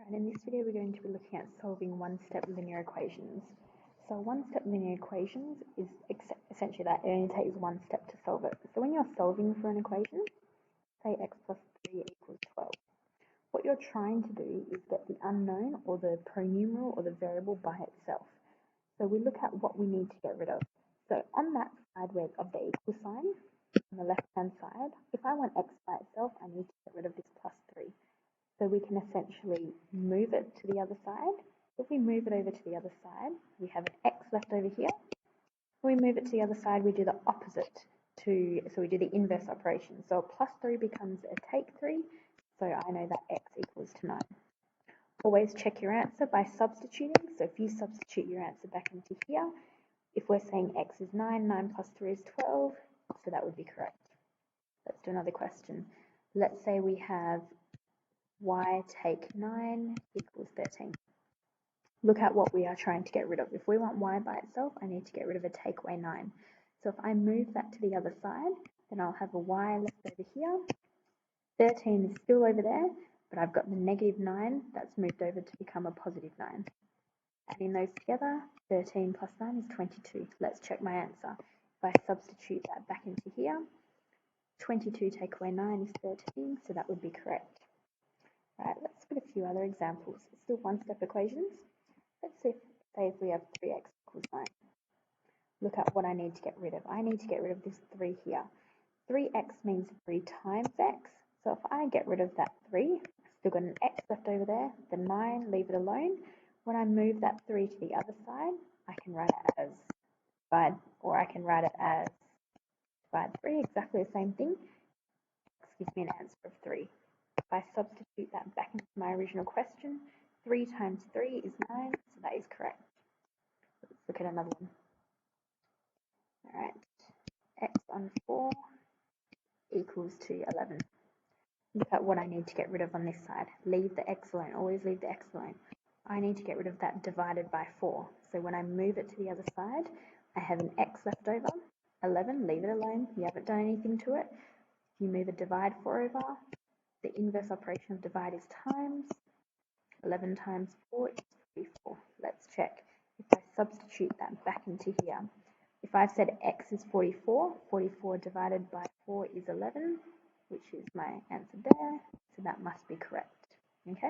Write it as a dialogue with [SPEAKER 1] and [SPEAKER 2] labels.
[SPEAKER 1] And in this video, we're going to be looking at solving one-step linear equations. So one-step linear equations is essentially that it only takes one step to solve it. So when you're solving for an equation, say x plus 3 equals 12, what you're trying to do is get the unknown or the pronumeral or the variable by itself. So we look at what we need to get rid of. So on that side of the equal sign, on the left-hand side, if I want x by itself, I need to get rid of this plus 3. So we can essentially move it to the other side. If we move it over to the other side, we have an x left over here. When we move it to the other side, we do the opposite so we do the inverse operation. So a plus 3 becomes a take 3, so I know that x equals to 9. Always check your answer by substituting. So if you substitute your answer back into here, if we're saying x is 9, 9 plus 3 is 12, so that would be correct. Let's do another question. Let's say we have y take 9 equals 13. Look at what we are trying to get rid of. If we want y by itself, I need to get rid of a take away 9. So if I move that to the other side, then I'll have a y left over here. 13 is still over there, but I've got the negative 9 that's moved over to become a positive 9. Adding those together, 13 plus 9 is 22. Let's check my answer. If I substitute that back into here, 22 take away 9 is 13, so that would be correct. Right, let's look at a few other examples. It's still one-step equations. Let's say if we have 3x equals 9. Look at what I need to get rid of. I need to get rid of this 3 here. 3x means 3 times x. So if I get rid of that 3, I've still got an x left over there. The 9, leave it alone. When I move that 3 to the other side, I can write it as divide, or I can write it as divide 3, exactly the same thing. X gives me an answer of 3. If I substitute that back into my original question, 3 times 3 is 9, so that is correct. Let's look at another one. Alright, x on 4 equals to 11. Look at what I need to get rid of on this side. Leave the x alone, always leave the x alone. I need to get rid of that divided by 4. So when I move it to the other side, I have an x left over. 11, leave it alone, you haven't done anything to it. If you move a divide 4 over, the inverse operation of divide is times. 11 times 4 is 44. Let's check. If I substitute that back into here, if I've said x is 44, 44 divided by 4 is 11, which is my answer there, so that must be correct. Okay?